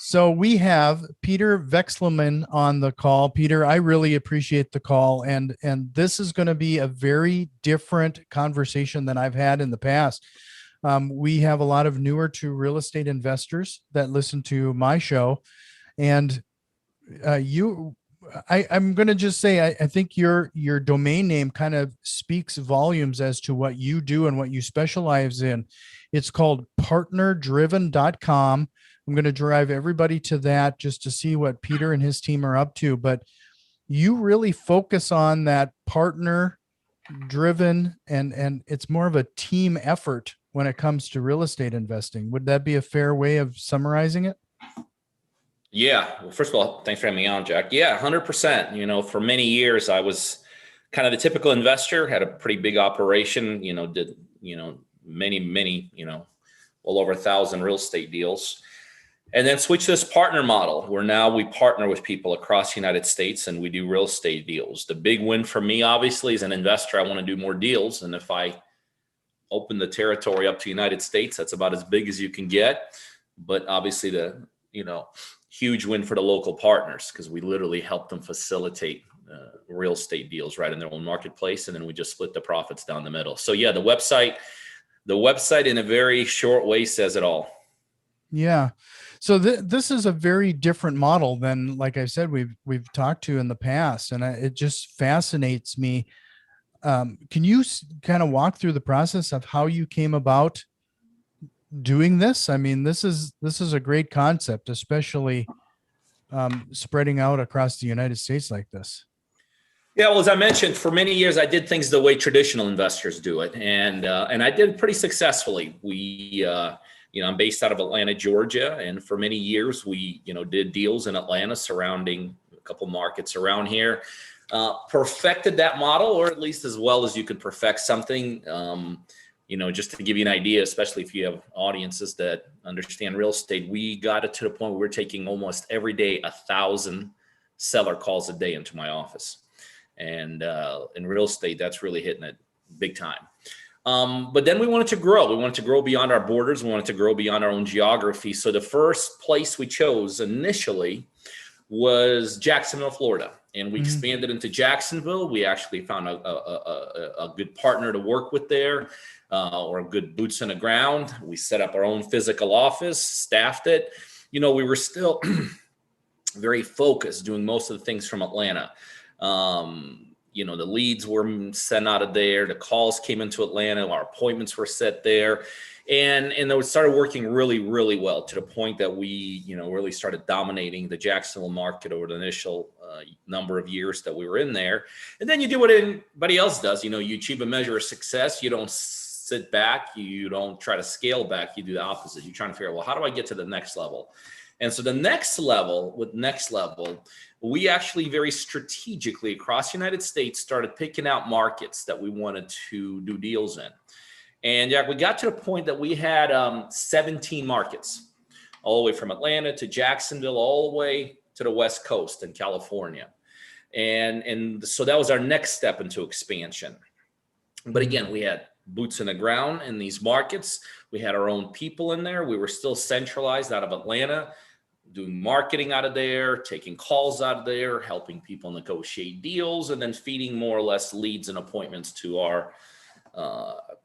So we have Peter Vekselman on the call. Peter, I really appreciate the call, and this is going to be a very different conversation than I've had in the past. We have a lot of newer to real estate investors that listen to my show, and I'm going to just say I think your domain name kind of speaks volumes as to what you do and what you specialize in. It's called partnerdriven.com. I'm going to drive everybody to that just to see what Peter and his team are up to. But you really focus on that partner driven and it's more of a team effort when it comes to real estate investing. Would that be a fair way of summarizing it? Yeah. Well, first of all, thanks for having me on, Jack. Yeah, 100%. For many years, I was kind of the typical investor, had a pretty big operation, did, many, well over 1,000 real estate deals. And then switch to this partner model where now we partner with people across the United States and we do real estate deals. The big win for me, obviously, as an investor, I want to do more deals. And if I open the territory up to the United States, that's about as big as you can get. But obviously the, huge win for the local partners because we literally help them facilitate real estate deals right in their own marketplace. And then we just split the profits down the middle. So yeah, the website in a very short way says it all. Yeah. So this is a very different model than, like I said, we've talked to in the past, and it just fascinates me. Can you kind of walk through the process of how you came about doing this? I mean, this is a great concept, especially spreading out across the United States like this. Yeah, well, as I mentioned, for many years I did things the way traditional investors do it, and I did it pretty successfully. I'm based out of Atlanta, Georgia, and for many years we, did deals in Atlanta surrounding a couple markets around here. Perfected that model, or at least as well as you could perfect something. Just to give you an idea, especially if you have audiences that understand real estate, we got it to the point where we're taking almost every day 1,000 seller calls a day into my office. And in real estate, that's really hitting it big time. But then we wanted to grow. We wanted to grow beyond our borders. We wanted to grow beyond our own geography. So the first place we chose initially was Jacksonville, Florida. And we expanded into Jacksonville. We actually found a good partner to work with there, or good boots on the ground. We set up our own physical office, staffed it. We were still very focused doing most of the things from Atlanta. The leads were sent out of there. The calls came into Atlanta. Our appointments were set there. And it started working really, really well to the point that we, really started dominating the Jacksonville market over the initial number of years that we were in there. And then you do what anybody else does. You achieve a measure of success. You don't sit back. You don't try to scale back. You do the opposite. You're trying to figure out, well, how do I get to the next level? And so the next level, we actually very strategically across the United States started picking out markets that we wanted to do deals in. And yeah, we got to the point that we had 17 markets, all the way from Atlanta to Jacksonville, all the way to the West Coast in California. And so that was our next step into expansion. But again, we had boots on the ground in these markets. We had our own people in there. We were still centralized out of Atlanta, doing marketing out of there, taking calls out of there, helping people negotiate deals, and then feeding more or less leads and appointments to our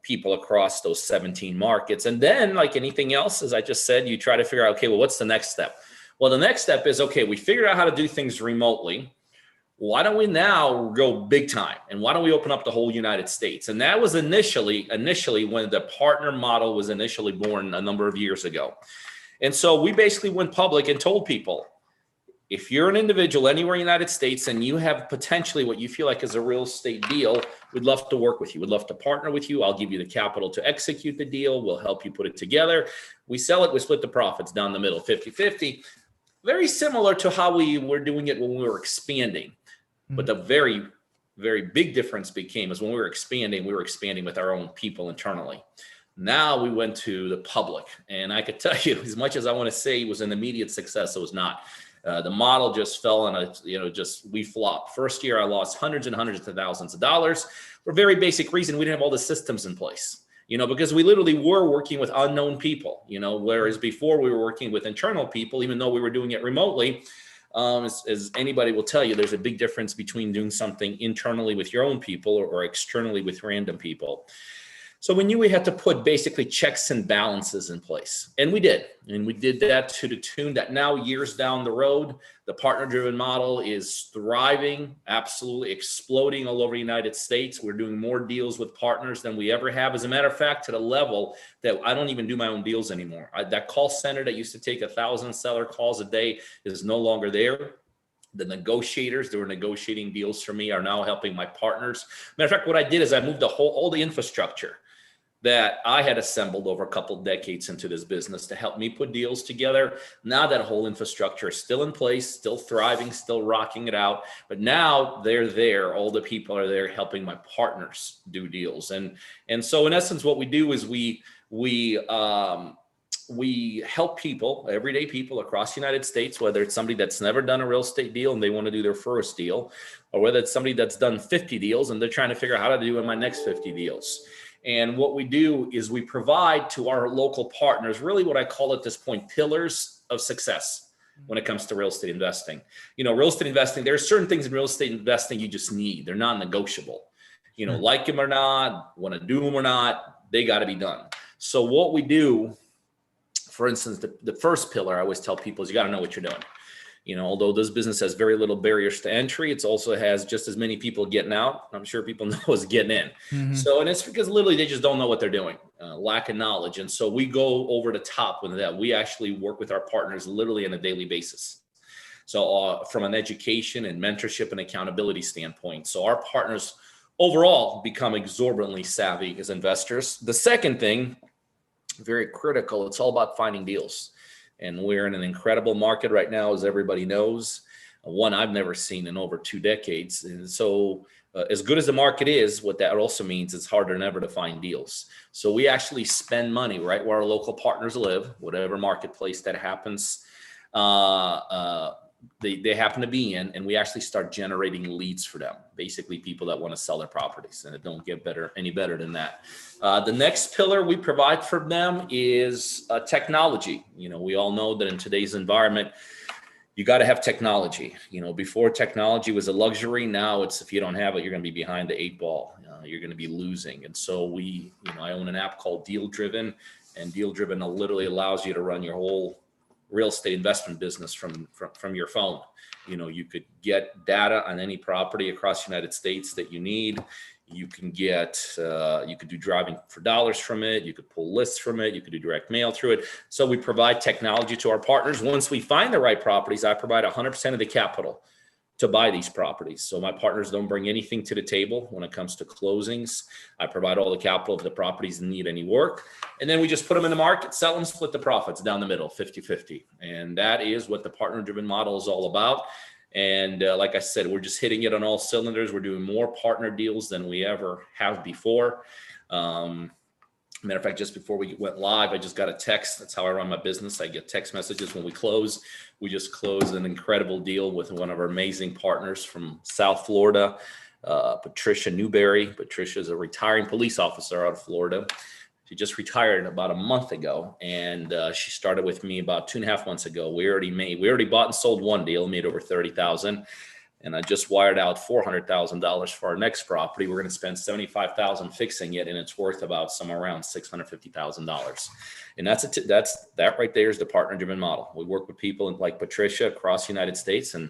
people across those 17 markets. And then, like anything else, as I just said, you try to figure out, okay, well, what's the next step? Well, the next step is, okay, we figured out how to do things remotely. Why don't we now go big time? And why don't we open up the whole United States? And that was initially when the partner model was initially born a number of years ago. And so we basically went public and told people, if you're an individual anywhere in the United States and you have potentially what you feel like is a real estate deal, we'd love to work with you. We'd love to partner with you. I'll give you the capital to execute the deal. We'll help you put it together. We sell it. We split the profits down the middle, 50-50. Very similar to how we were doing it when we were expanding. But the very, very big difference is when we were expanding with our own people internally. Now we went to the public. And I could tell you, as much as I want to say it was an immediate success, it was not. The model just fell on we flopped. First year, I lost hundreds and hundreds of thousands of dollars for a very basic reason. We didn't have all the systems in place. because we literally were working with unknown people, whereas before we were working with internal people, even though we were doing it remotely. As anybody will tell you, there's a big difference between doing something internally with your own people or externally with random people. So we knew we had to put basically checks and balances in place. And we did. And we did that to the tune that now, years down the road, the partner-driven model is thriving, absolutely exploding all over the United States. We're doing more deals with partners than we ever have. As a matter of fact, to the level that I don't even do my own deals anymore. That call center that used to take 1,000 seller calls a day is no longer there. The negotiators that were negotiating deals for me are now helping my partners. Matter of fact, what I did is I moved all the infrastructure that I had assembled over a couple of decades into this business to help me put deals together. Now that whole infrastructure is still in place, still thriving, still rocking it out. But now they're there. All the people are there helping my partners do deals. And so in essence, what we do is we help people, everyday people across the United States, whether it's somebody that's never done a real estate deal and they want to do their first deal, or whether it's somebody that's done 50 deals and they're trying to figure out how to do in my next 50 deals. And what we do is we provide to our local partners really what I call at this point pillars of success when it comes to real estate investing. Real estate investing, there are certain things in real estate investing you just need. They're non-negotiable. Like them or not, want to do them or not, they got to be done. So what we do, for instance, the first pillar I always tell people is you got to know what you're doing. Although this business has very little barriers to entry, it also has just as many people getting out. I'm sure people know is getting in. Mm-hmm. So, and it's because literally they just don't know what they're doing, lack of knowledge. And so we go over the top with that. We actually work with our partners literally on a daily basis. So from an education and mentorship and accountability standpoint. So our partners overall become exorbitantly savvy as investors. The second thing, very critical, it's all about finding deals. And we're in an incredible market right now, as everybody knows, one I've never seen in over 2 decades. And so as good as the market is, what that also means is harder than ever to find deals. So we actually spend money right where our local partners live, whatever marketplace that happens, they happen to be in, and we actually start generating leads for them, basically people that want to sell their properties, and it don't get any better than that. The next pillar we provide for them is technology. We all know that in today's environment, you got to have technology. Before technology was a luxury. Now it's, if you don't have it, you're going to be behind the 8 ball. You're going to be losing. And so I own an app called Deal Driven, and Deal Driven literally allows you to run your whole real estate investment business from your phone. You could get data on any property across the United States that you need. You can you could do driving for dollars from it. You could pull lists from it. You could do direct mail through it. So we provide technology to our partners. Once we find the right properties, I provide 100% of the capital to buy these properties. So my partners don't bring anything to the table when it comes to closings. I provide all the capital if the properties need any work. And then we just put them in the market, sell them, split the profits down the middle, 50-50. And that is what the partner-driven model is all about. And like I said, we're just hitting it on all cylinders. We're doing more partner deals than we ever have before. Matter of fact, just before we went live, I just got a text. That's how I run my business. I get text messages when we close. We just closed an incredible deal with one of our amazing partners from South Florida, Patricia Newberry. Patricia is a retiring police officer out of Florida. She just retired about a month ago, and she started with me about 2.5 months ago. We already bought and sold one deal, made over $30,000. And I just wired out $400,000 for our next property. We're going to spend $75,000 fixing it, and it's worth about somewhere around $650,000. And that right there is the partner-driven model. We work with people like Patricia across the United States, and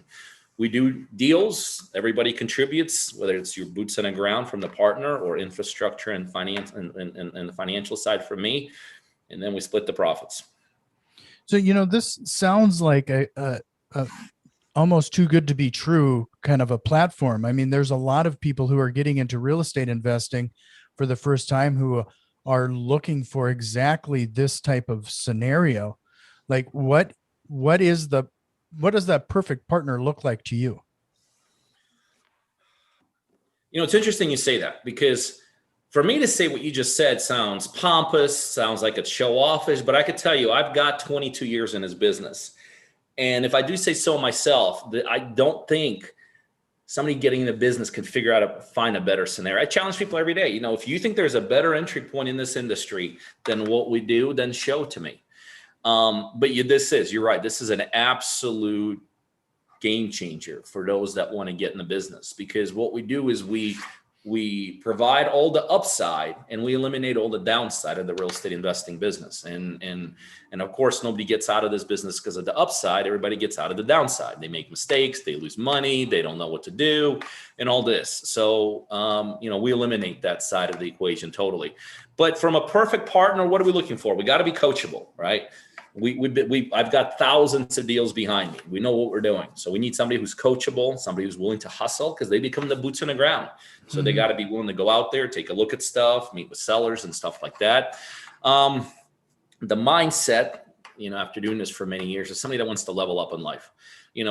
we do deals. Everybody contributes, whether it's your boots on the ground from the partner or infrastructure and finance and the financial side from me, and then we split the profits. So this sounds like a almost too good to be true kind of a platform. I mean, there's a lot of people who are getting into real estate investing for the first time who are looking for exactly this type of scenario. Like what does that perfect partner look like to you? It's interesting you say that, because for me to say what you just said sounds pompous, sounds like it's show offish, but I could tell you, I've got 22 years in this business. And if I do say so myself, that I don't think somebody getting into business can figure out to find a better scenario. I challenge people every day. If you think there's a better entry point in this industry than what we do, then show it to me. But you're right. This is an absolute game changer for those that want to get in the business, because what we do is we provide all the upside and we eliminate all the downside of the real estate investing business. And of course, nobody gets out of this business because of the upside. Everybody gets out of the downside. They make mistakes, they lose money, they don't know what to do, and all this. So, we eliminate that side of the equation totally. But from a perfect partner, what are we looking for? We got to be coachable, right? I've got thousands of deals behind me. We know what we're doing. So we need somebody who's coachable, somebody who's willing to hustle, because they become the boots on the ground. So they got to be willing to go out there, take a look at stuff, meet with sellers and stuff like that. The mindset, after doing this for many years, is somebody that wants to level up in life.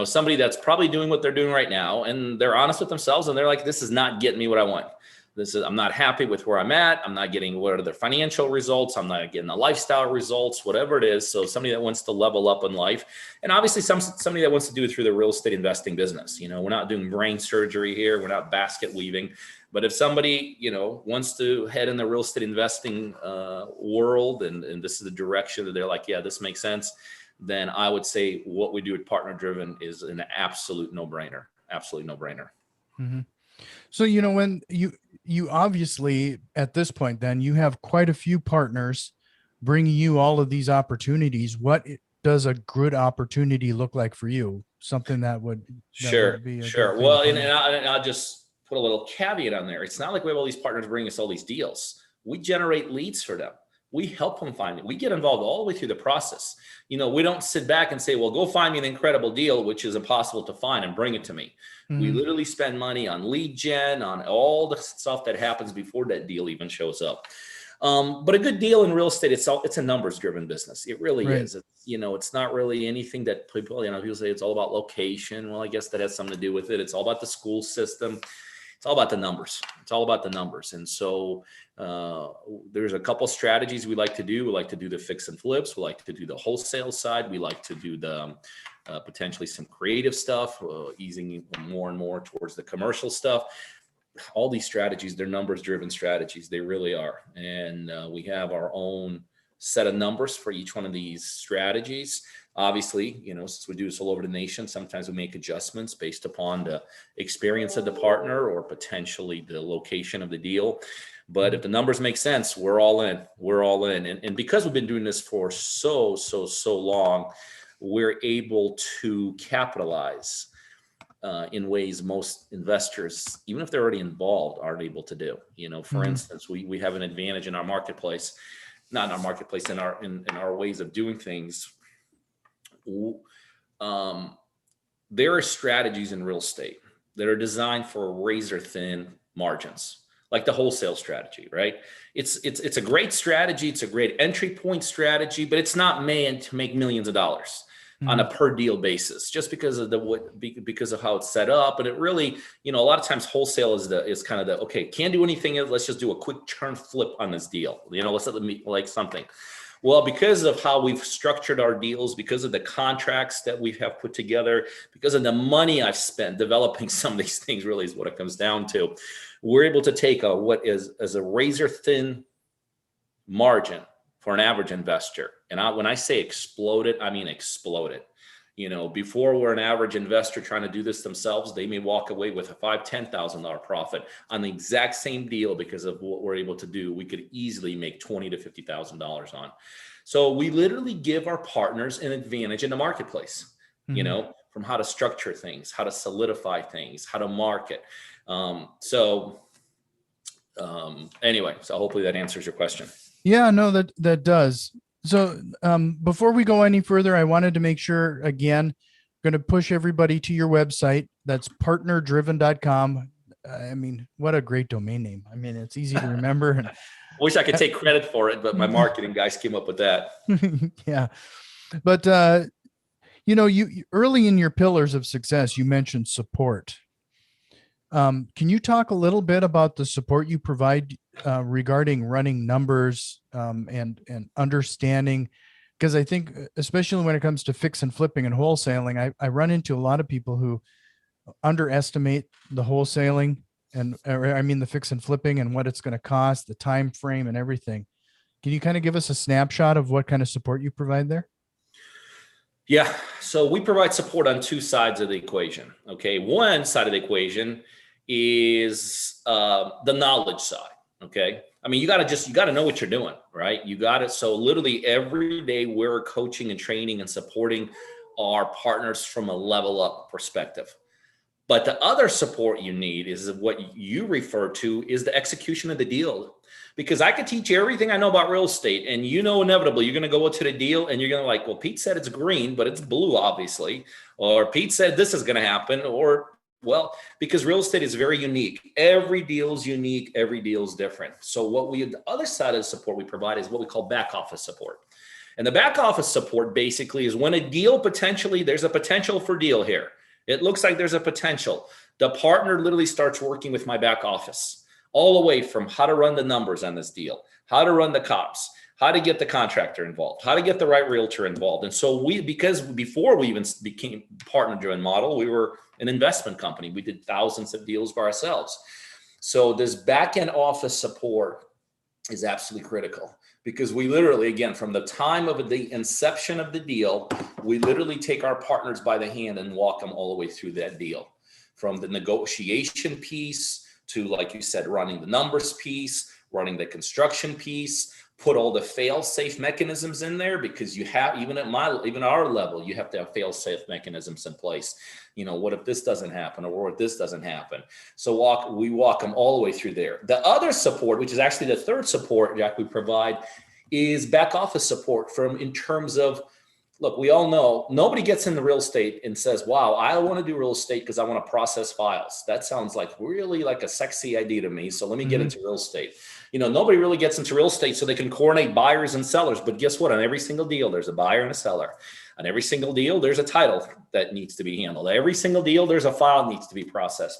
Somebody that's probably doing what they're doing right now, and they're honest with themselves, and they're like, this is not getting me what I want. I'm not happy with where I'm at. I'm not getting what are the financial results. I'm not getting the lifestyle results, whatever it is. So somebody that wants to level up in life, and obviously somebody that wants to do it through the real estate investing business. We're not doing brain surgery here. We're not basket weaving. But if somebody, wants to head in the real estate investing world, and this is the direction that they're like, yeah, this makes sense, then I would say what we do at Partner Driven is an absolute no-brainer. Absolutely no-brainer. Mm-hmm. So, when you obviously at this point, then you have quite a few partners bringing you all of these opportunities. What does a good opportunity look like for you? Something that would be sure. Well, and I'll just put a little caveat on there. It's not like we have all these partners bringing us all these deals. We generate leads for them. We help them find it. We get involved all the way through the process. We don't sit back and say, well, go find me an incredible deal, which is impossible to find, and bring it to me. Mm-hmm. We literally spend money on lead gen, on all the stuff that happens before that deal even shows up. But a good deal in real estate, it's a numbers driven business. It really is. It's not really anything that people say it's all about location. Well, I guess that has something to do with it. It's all about the school system. It's all about the numbers. And so there's a couple strategies we like to do. We like to do the fix and flips. We like to do the wholesale side. We like to do the potentially some creative stuff, easing more and more towards the commercial stuff. All these strategies, they're numbers driven strategies. They really are. And we have our own set of numbers for each one of these strategies. Obviously, since we do this all over the nation, sometimes we make adjustments based upon the experience of the partner or potentially the location of the deal. But if the numbers make sense, we're all in. And because we've been doing this for so long, we're able to capitalize in ways most investors, even if they're already involved, aren't able to do. For instance, we have an advantage in our marketplace, not in our marketplace, in our ways of doing things. There are strategies in real estate that are designed for razor thin margins, like the wholesale strategy, right? It's a great strategy. It's a great entry point strategy, but it's not meant to make millions of dollars on a per deal basis, just because of how it's set up. And it really, a lot of times wholesale is kind of okay, can't do anything else. Let's just do a quick turn flip on this deal. Let's let them like something. Well, because of how we've structured our deals, because of the contracts that we have put together, because of the money I've spent developing some of these things, really is what it comes down to. We're able to take what is a razor thin margin for an average investor. And when I say explode it, I mean explode it. Before, where an average investor trying to do this themselves, they may walk away with a $5,000, $10,000 profit on the exact same deal. Because of what we're able to do, we could easily make $20,000 to $50,000 on. So we literally give our partners an advantage in the marketplace, from how to structure things, how to solidify things, how to market. Anyway, so hopefully that answers your question. Yeah, no, that does. So before we go any further, I wanted to make sure, again, going to push everybody to your website. That's partnerdriven.com. I mean, what a great domain name. I mean, it's easy to remember. And wish I could take credit for it, but my marketing guys came up with that. Yeah. But, you early in your pillars of success, you mentioned support. Can you talk a little bit about the support you provide regarding running numbers and understanding? Because I think, especially when it comes to fix and flipping and wholesaling, I run into a lot of people who, underestimate the wholesaling the fix and flipping and what it's going to cost, the time frame and everything. Can you kind of give us a snapshot of what kind of support you provide there? Yeah. So we provide support on two sides of the equation. Okay. One side of the equation is the knowledge side. Okay. I mean, you got to know what you're doing, right? You got it. So literally every day we're coaching and training and supporting our partners from a level up perspective. But the other support you need is what you refer to is the execution of the deal. Because I could teach you everything I know about real estate, and inevitably you're going to go to the deal and you're going to like, well, Pete said it's green, but it's blue, obviously. Or Pete said this is going to happen. Or, well, because real estate is very unique. Every deal is unique. Every deal is different. So the other side of the support we provide is what we call back office support. And the back office support basically is when a deal there's a potential for deal here. It looks like there's a potential. The partner literally starts working with my back office, all the way from how to run the numbers on this deal, how to run the comps, how to get the contractor involved, how to get the right realtor involved. And so because before we even became partner-driven model, we were an investment company. We did thousands of deals by ourselves. So this back-end office support is absolutely critical, because we literally, again, from the time of the inception of the deal, we literally take our partners by the hand and walk them all the way through that deal, from the negotiation piece to, like you said, running the numbers piece, running the construction piece, put all the fail-safe mechanisms in there, because you have, even our level, you have to have fail-safe mechanisms in place. What if this doesn't happen, or what if this doesn't happen? So we walk them all the way through there. The other support, which is actually the third support, Jack, we provide, is back office support in terms of, look, we all know nobody gets into real estate and says, wow, I want to do real estate because I want to process files. That sounds like really like a sexy idea to me. So let me get into real estate. Nobody really gets into real estate so they can coordinate buyers and sellers. But guess what? On every single deal, there's a buyer and a seller. On every single deal, there's a title that needs to be handled. Every single deal, there's a file that needs to be processed.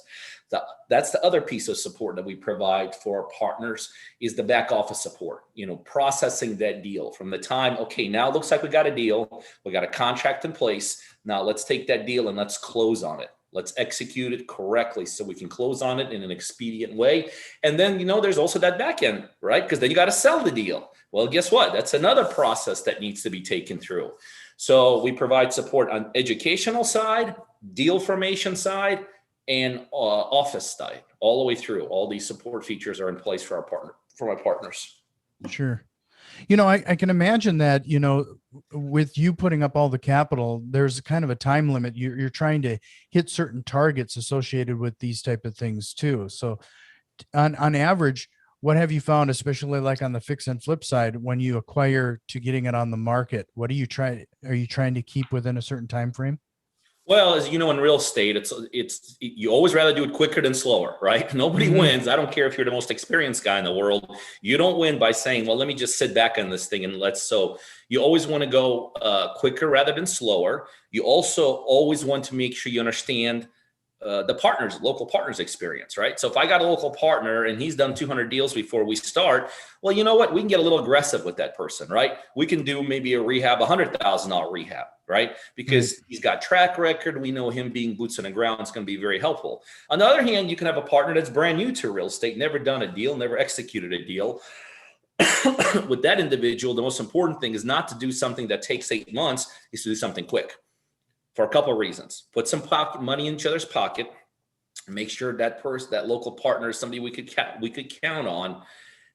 That's the other piece of support that we provide for our partners, is the back office support, processing that deal from the time, okay, now it looks like we got a deal, we got a contract in place. Now let's take that deal and let's close on it. Let's execute it correctly so we can close on it in an expedient way. And then, there's also that back end, right? Because then you got to sell the deal. Well, guess what? That's another process that needs to be taken through. So we provide support on educational side, deal formation side, and office side, all the way through. All these support features are in place for my partners. Sure. I can imagine that, with you putting up all the capital, there's kind of a time limit. You're trying to hit certain targets associated with these type of things too. So on average, what have you found, especially like on the fix and flip side, when you acquire to getting it on the market? Are you trying to keep within a certain time frame? Well, as you know, in real estate, you always rather do it quicker than slower, right? Nobody wins. I don't care if you're the most experienced guy in the world. You don't win by saying, well, let me just sit back on this thing and so you always want to go quicker rather than slower. You also always want to make sure you understand the local partners experience, right? So if I got a local partner and he's done 200 deals before we start, well, you know what? We can get a little aggressive with that person, right? We can do maybe a rehab, $100,000 rehab, right? Because he's got track record. We know him being boots on the ground is going to be very helpful. On the other hand, you can have a partner that's brand new to real estate, never done a deal, never executed a deal. With that individual, the most important thing is not to do something that takes 8 months, is to do something quick. For a couple of reasons. Put some money in each other's pocket, make sure that local partner is somebody we could count on,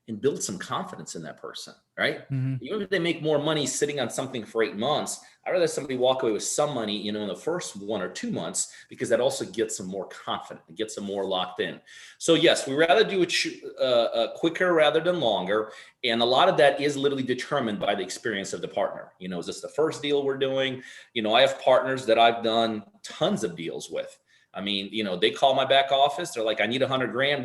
and build some confidence in that person, right? Even if they make more money sitting on something for 8 months, I'd rather somebody walk away with some money, in the first 1 or 2 months, because that also gets them more confident and gets them more locked in. So yes, we rather do it quicker rather than longer. And a lot of that is literally determined by the experience of the partner. Is this the first deal we're doing? I have partners that I've done tons of deals with. I mean, they call my back office. They're like, I need $100,000.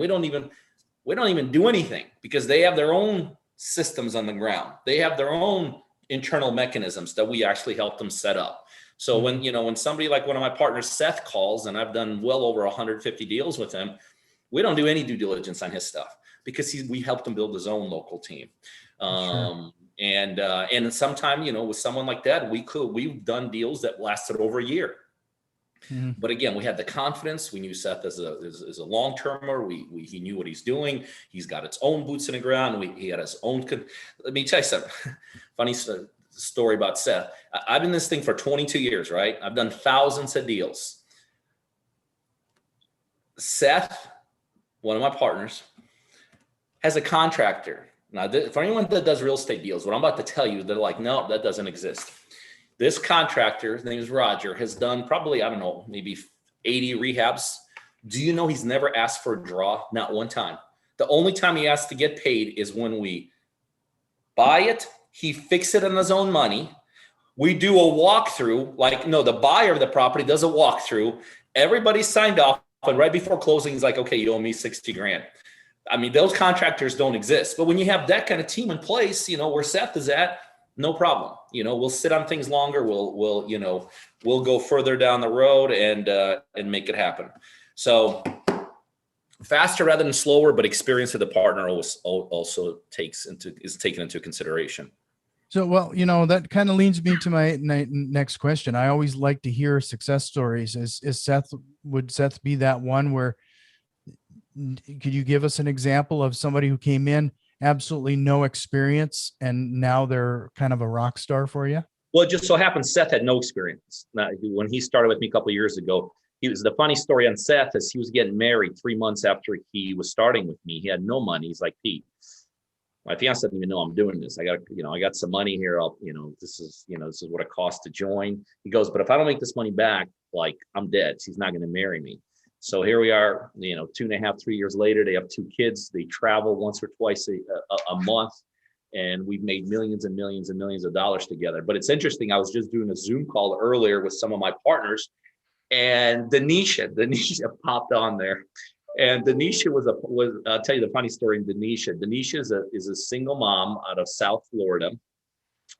We don't even do anything, because they have their own systems on the ground. They have their own internal mechanisms that we actually help them set up. So when somebody like one of my partners, Seth, calls, and I've done well over 150 deals with him, we don't do any due diligence on his stuff, because we helped him build his own local team. Sure. And sometime, with someone like that, we've done deals that lasted over a year. Mhm. But again, we had the confidence. We knew Seth as a long termer. He knew what he's doing. He's got its own boots in the ground. He had his own. Let me tell you something. Funny story about Seth. I've been in this thing for 22 years, right? I've done thousands of deals. Seth, one of my partners, has a contractor. Now, for anyone that does real estate deals, what I'm about to tell you, they're like, no, that doesn't exist. This contractor, his name is Roger, has done probably, I don't know, maybe 80 rehabs. Do you know he's never asked for a draw? Not one time. The only time he asked to get paid is when we buy it. He fixes it on his own money. We do a walkthrough, like, no, the buyer of the property does a walkthrough. Everybody signed off, and right before closing, he's like, okay, you owe me 60 grand. I mean, those contractors don't exist. But when you have that kind of team in place, where Seth is at, no problem. We'll sit on things longer. We'll go further down the road and make it happen. So faster rather than slower, but experience of the partner also is taken into consideration. So, well, that kind of leads me to my next question. I always like to hear success stories. Would Seth be that one where, could you give us an example of somebody who came in absolutely no experience and now they're kind of a rock star for you? Well, it just so happens Seth had no experience. Now, when he started with me a couple of years ago, the funny story on Seth is he was getting married 3 months after he was starting with me. He had no money. He's like, Pete, my fiance doesn't even know I'm doing this. I got some money here. This is what it costs to join. He goes, but if I don't make this money back, like, I'm dead. She's not going to marry me. So here we are, 2.5, 3 years later, they have 2 kids. They travel once or twice a month, and we've made millions and millions and millions of dollars together. But it's interesting. I was just doing a Zoom call earlier with some of my partners, and Denisha popped on there. And Denisha I'll tell you the funny story in Denisha. Denisha is a single mom out of South Florida.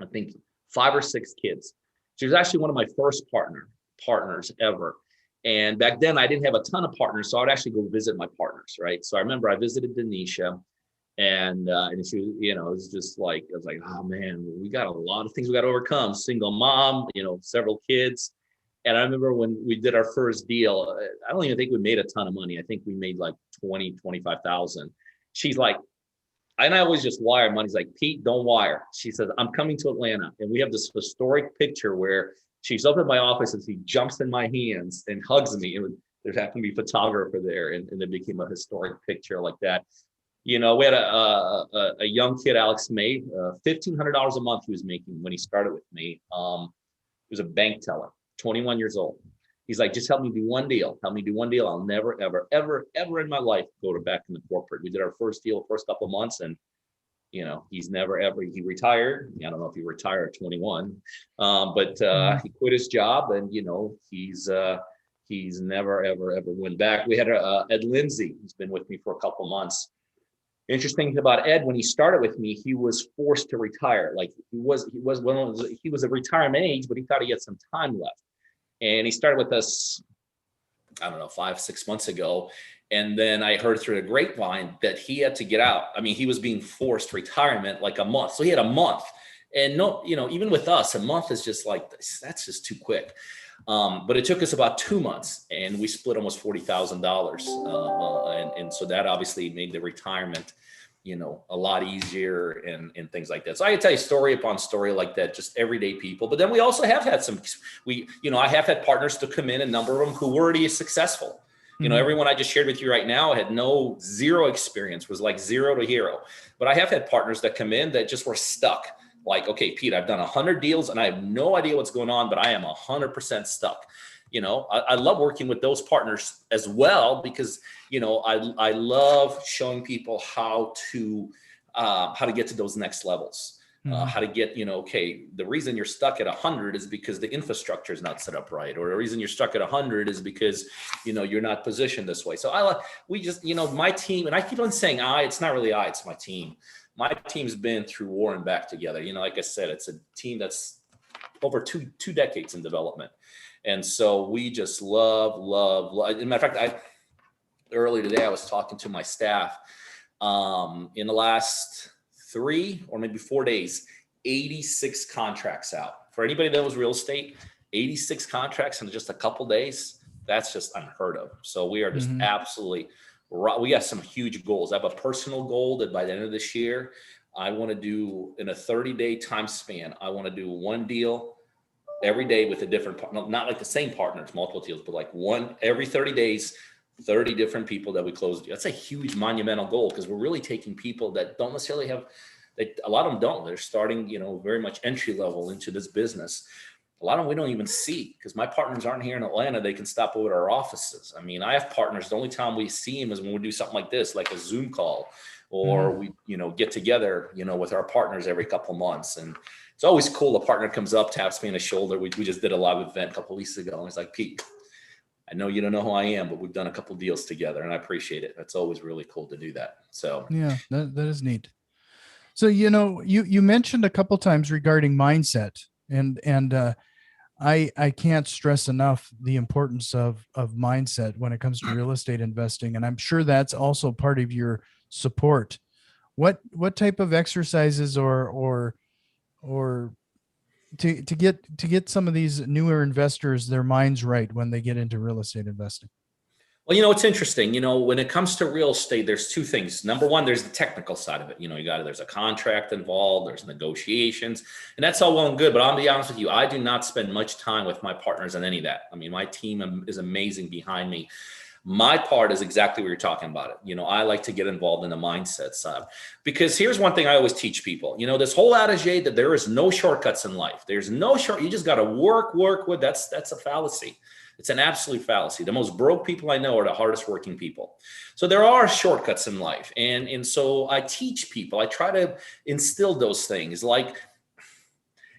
I think 5 or 6 kids. She was actually one of my first partners ever. And back then I didn't have a ton of partners, so I would actually go visit my partners, right? So I remember I visited Denisha, and she, it was just like, I was like, oh man, we got a lot of things we got to overcome. Single mom, several kids. And I remember when we did our first deal, I don't even think we made a ton of money. I think we made like 25,000. She's like, and I always just wire money. He's like, Pete, don't wire. She says, I'm coming to Atlanta. And we have this historic picture where she's up in my office and she jumps in my hands and hugs me. And there happened to be a photographer there, and it became a historic picture like that. We had a young kid, Alex May, $1,500 a month he was making when he started with me. He was a bank teller, 21 years old. He's like, just help me do one deal. Help me do one deal. I'll never, ever, ever, ever in my life go back in the corporate. We did our first deal, first couple of months, and he's never, ever, he retired. I don't know if he retired at 21, but he quit his job, and, he's never, ever, ever went back. We had Ed Lindsay, who's been with me for a couple of months. Interesting about Ed, when he started with me, he was forced to retire. Like he was a retirement age, but he thought he had some time left. And he started with us, I don't know, 5-6 months ago. And then I heard through the grapevine that he had to get out. I mean, he was being forced retirement like a month. So he had a month. And no, even with us, a month is just like, that's just too quick. But it took us about 2 months, and we split almost $40,000. And so that obviously made the retirement, a lot easier and things like that. So I can tell you story upon story like that, just everyday people. But then we also have had I have had partners to come in, a number of them who were already successful. Everyone I just shared with you right now had zero experience, was like 0 to hero. But I have had partners that come in that just were stuck. Like, okay, Pete, I've done 100 deals and I have no idea what's going on, but I am 100% stuck. I love working with those partners as well, because, I love showing people how to get to those next levels. How to get, okay, the reason you're stuck at 100 is because the infrastructure is not set up right. Or the reason you're stuck at 100 is because, you're not positioned this way. So my team, and I keep on saying it's not really it's my team. My team's been through war and back together. Like I said, it's a team that's over two decades in development. And so we just love. As a matter of fact, earlier today, I was talking to my staff. In the last 3 or maybe 4 days, 86 contracts out. For anybody that was real estate, 86 contracts in just a couple days. That's just unheard of. So we are just absolutely, we got some huge goals. I have a personal goal that by the end of this year, I want to do in a 30-day time span, I want to do one deal every day with a different partner, not like the same partners, multiple deals, but like one every 30 days, 30 different people that we close. That's a huge monumental goal because we're really taking people that don't necessarily have, a lot of them don't. They're starting, very much entry level into this business. A lot of them we don't even see because my partners aren't here in Atlanta. They can stop over at our offices. I mean, I have partners. The only time we see them is when we do something like this, like a Zoom call, or we, get together, with our partners every couple months. And it's always cool. A partner comes up, taps me on the shoulder. We just did a live event a couple of weeks ago. And he's like, Pete, I know you don't know who I am, but we've done a couple of deals together and I appreciate it. That's always really cool to do that. So yeah, that is neat. So, you mentioned a couple times regarding mindset and I can't stress enough the importance of mindset when it comes to real estate investing. And I'm sure that's also part of your support. What type of exercises or to get some of these newer investors their minds right when they get into real estate investing? Well, it's interesting. When it comes to real estate, there's two things. Number one, there's the technical side of it. There's a contract involved, there's negotiations, and that's all well and good. But I'll be honest with you, I do not spend much time with my partners on any of that. I mean, my team is amazing behind me. My part is exactly what you're talking about. I like to get involved in the mindset side because here's one thing I always teach people. This whole adage that there is no shortcuts in life. There's no short. You just got to work with. That's a fallacy. It's an absolute fallacy. The most broke people I know are the hardest working people. So there are shortcuts in life. And so I teach people, I try to instill those things like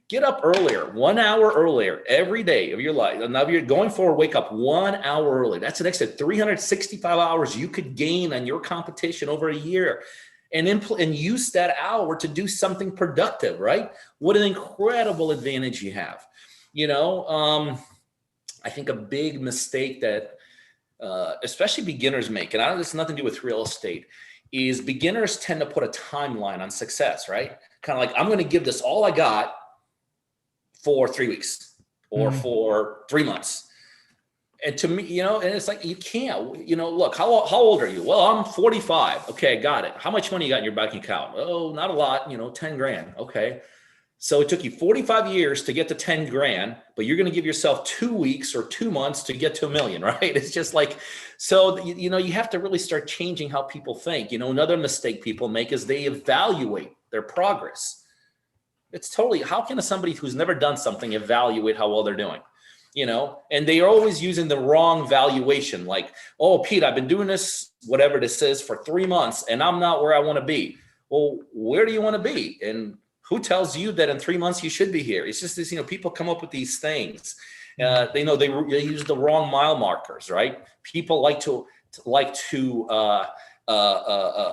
get up earlier, 1 hour earlier every day of your life. And now you're going forward, wake up 1 hour early. That's an extra 365 hours you could gain on your competition over a year. And use that hour to do something productive, right? What an incredible advantage you have. I think a big mistake that especially beginners make, and this has nothing to do with real estate, is beginners tend to put a timeline on success, right? Kind of like, I'm going to give this all I got for 3 weeks or for 3 months. And to me, and it's like, you can't, look, how old are you? Well, I'm 45. Okay, got it. How much money you got in your bank account? Oh, not a lot, 10 grand. Okay. So it took you 45 years to get to 10 grand, but you're going to give yourself 2 weeks or 2 months to get to $1 million, right? It's just like, so, you have to really start changing how people think. Another mistake people make is they evaluate their progress. It's totally, how can somebody who's never done something evaluate how well they're doing? And they are always using the wrong valuation. Like, oh, Pete, I've been doing this, whatever this is, for 3 months and I'm not where I want to be. Well, where do you want to be? And who tells you that in 3 months you should be here? It's just this, people come up with these things. They use the wrong mile markers, right? People like to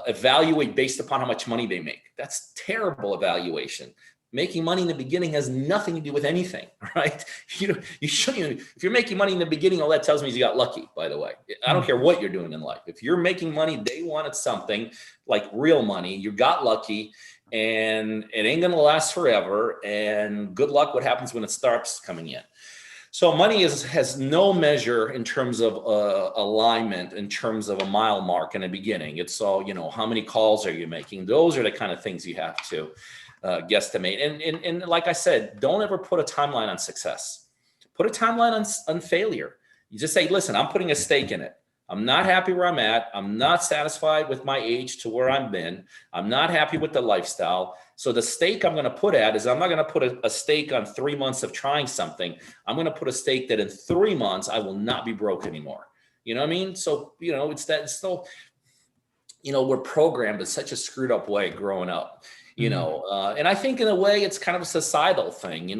evaluate based upon how much money they make. That's terrible evaluation. Making money in the beginning has nothing to do with anything, right? You shouldn't. If you're making money in the beginning, all that tells me is you got lucky, by the way. I don't care what you're doing in life. If you're making money day one at something like real money, you got lucky. And it ain't going to last forever. And good luck what happens when it starts coming in. So money has no measure in terms of alignment, in terms of a mile mark in the beginning. It's all, how many calls are you making? Those are the kind of things you have to guesstimate. And like I said, don't ever put a timeline on success. Put a timeline on failure. You just say, listen, I'm putting a stake in it. I'm not happy where I'm at. I'm not satisfied with my age to where I've been. I'm not happy with the lifestyle. So the stake I'm going to put at is I'm not going to put a stake on 3 months of trying something. I'm going to put a stake that in 3 months, I will not be broke anymore. You know what I mean? So, it's still, we're programmed in such a screwed up way growing up, and I think in a way it's kind of a societal thing,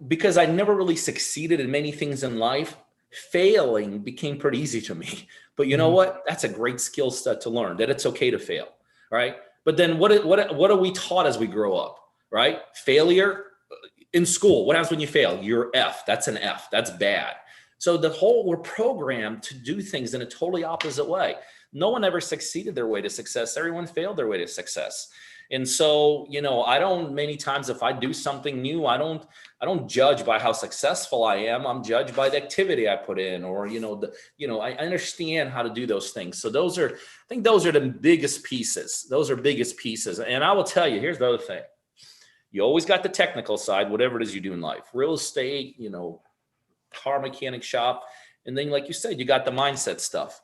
because I never really succeeded in many things in life, failing became pretty easy to me. But you know what? That's a great skill set to learn, that it's okay to fail, right? But then what are we taught as we grow up, right? Failure in school. What happens when you fail? You're F. That's an F. That's bad. So we're programmed to do things in a totally opposite way. No one ever succeeded their way to success. Everyone failed their way to success. And so, I don't, many times if I do something new, I don't judge by how successful I am. I'm judged by the activity I put in, or, I understand how to do those things. So I think those are the biggest pieces. Those are biggest pieces. And I will tell you, here's the other thing. You always got the technical side, whatever it is you do in life, real estate, car mechanic shop. And then, like you said, you got the mindset stuff.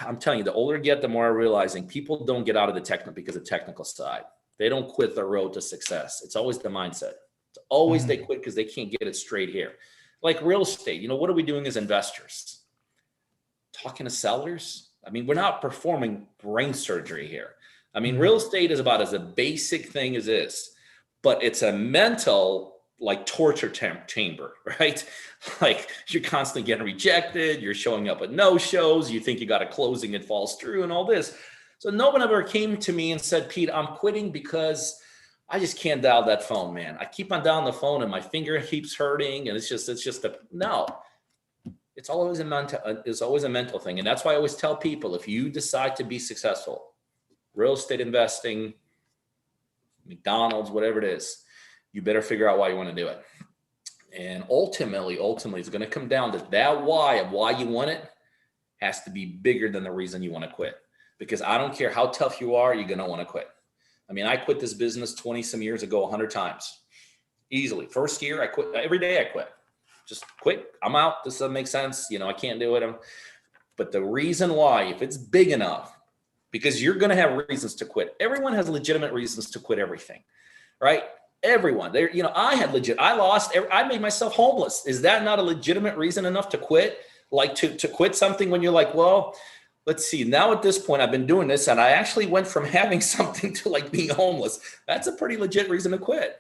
I'm telling you, the older you get, the more I'm realizing people don't get out of the technical because of technical side. They don't quit the road to success. It's always the mindset. It's always they quit because they can't get it straight here. Like real estate, what are we doing as investors? Talking to sellers? I mean, we're not performing brain surgery here. I mean, real estate is about as a basic thing as this, but it's a mental like torture chamber, right? Like you're constantly getting rejected. You're showing up at no shows. You think you got a closing, it falls through and all this. So no one ever came to me and said, Pete, I'm quitting because I just can't dial that phone, man. I keep on dialing the phone and my finger keeps hurting. And no, it's always a mental thing. And that's why I always tell people, if you decide to be successful, real estate investing, McDonald's, whatever it is, you better figure out why you want to do it. And ultimately, it's going to come down to that why of why you want it has to be bigger than the reason you want to quit. Because I don't care how tough you are, you're going to want to quit. I mean, I quit this business 20 some years ago, 100 times. Easily. First year, I quit. Every day I quit. Just quit. I'm out. This doesn't make sense. I can't do it. But the reason why, if it's big enough, because you're going to have reasons to quit. Everyone has legitimate reasons to quit everything, right? Everyone there, I made myself homeless. Is that not a legitimate reason enough to quit? Like to quit something when you're like, well, let's see, now at this point, I've been doing this and I actually went from having something to like being homeless. That's a pretty legit reason to quit.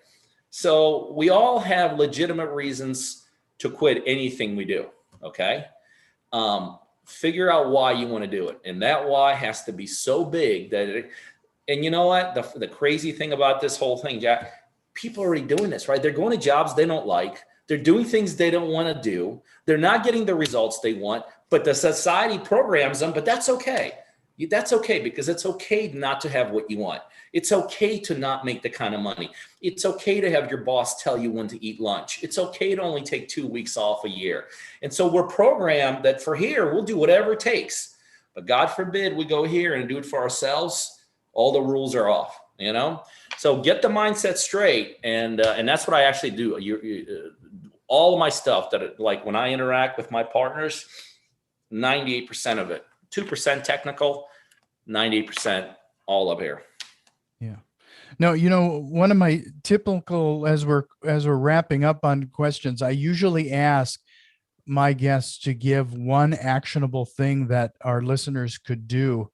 So we all have legitimate reasons to quit anything we do. Okay. Figure out why you want to do it. And that why has to be so big that and you know what? The crazy thing about this whole thing, Jack, people are already doing this, right? They're going to jobs they don't like. They're doing things they don't want to do. They're not getting the results they want, but the society programs them, but that's okay. That's okay, because it's okay not to have what you want. It's okay to not make the kind of money. It's okay to have your boss tell you when to eat lunch. It's okay to only take 2 weeks off a year. And so we're programmed that for here, we'll do whatever it takes. But God forbid we go here and do it for ourselves. All the rules are off, So get the mindset straight, and that's what I actually do. All of my stuff like when I interact with my partners, 98% of it, 2% technical, 98% all up here. Yeah. No, one of my typical, as we're wrapping up on questions, I usually ask my guests to give one actionable thing that our listeners could do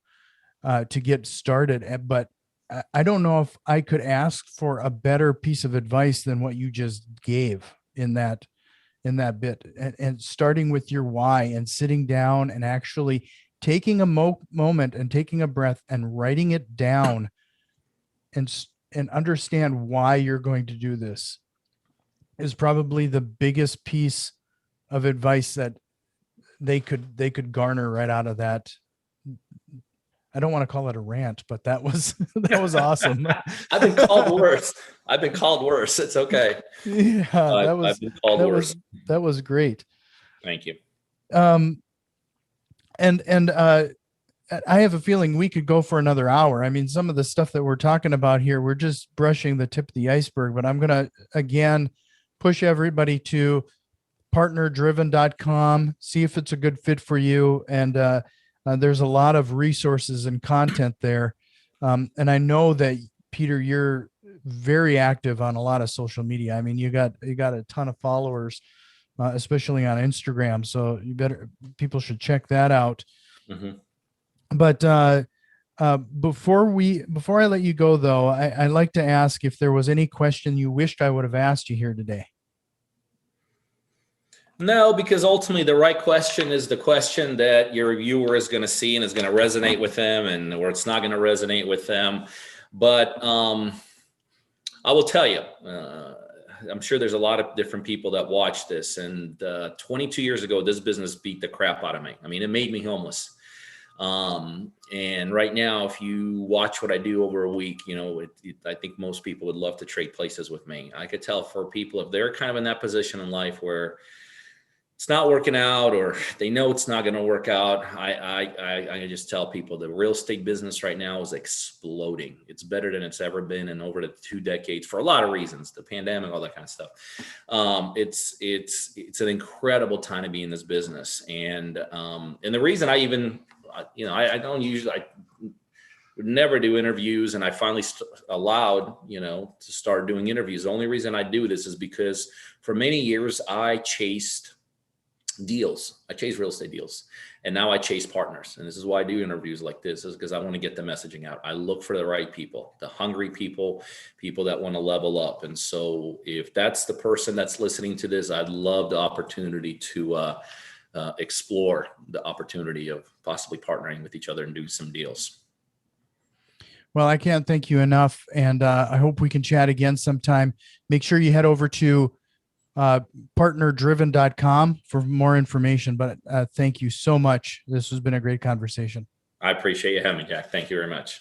to get started. But I don't know if I could ask for a better piece of advice than what you just gave in that bit, and starting with your why and sitting down and actually taking a moment and taking a breath and writing it down and understand why you're going to do this is probably the biggest piece of advice that they could garner right out of that. I don't want to call it a rant, but that was awesome. I've been called worse. It's okay. Yeah, I've been called worse. That was great. Thank you. And I have a feeling we could go for another hour. I mean, some of the stuff that we're talking about here, we're just brushing the tip of the iceberg, but I'm going to, again, push everybody to partnerdriven.com, see if it's a good fit for you. And there's a lot of resources and content there. And I know that, Peter, you're very active on a lot of social media. I mean, you got a ton of followers, especially on Instagram. So people should check that out. Mm-hmm. But before I let you go, though, I'd like to ask if there was any question you wished I would have asked you here today. No, because ultimately the right question is the question that your viewer is going to see and is going to resonate with them, or it's not going to resonate with them. But I will tell you, I'm sure there's a lot of different people that watch this. And 22 years ago, this business beat the crap out of me. I mean, it made me homeless. And right now, if you watch what I do over a week, I think most people would love to trade places with me. I could tell for people, if they're kind of in that position in life where it's not working out, or they know it's not going to work out, I just tell people the real estate business right now is exploding. It's better than it's ever been in over the 2 decades for a lot of reasons, the pandemic, all that kind of stuff. It's an incredible time to be in this business. And the reason I would never do interviews, and I finally allowed, to start doing interviews. The only reason I do this is because for many years I chased deals. I chase real estate deals, and now I chase partners. And this is why I do interviews like this, is because I want to get the messaging out. I look for the right people, the hungry people that want to level up. And so if that's the person that's listening to this, I'd love the opportunity to explore the opportunity of possibly partnering with each other and do some deals. Well, I can't thank you enough. And I hope we can chat again sometime. Make sure you head over to partnerdriven.com for more information. But thank you so much. This has been a great conversation. I appreciate you having me, Jack. Thank you very much.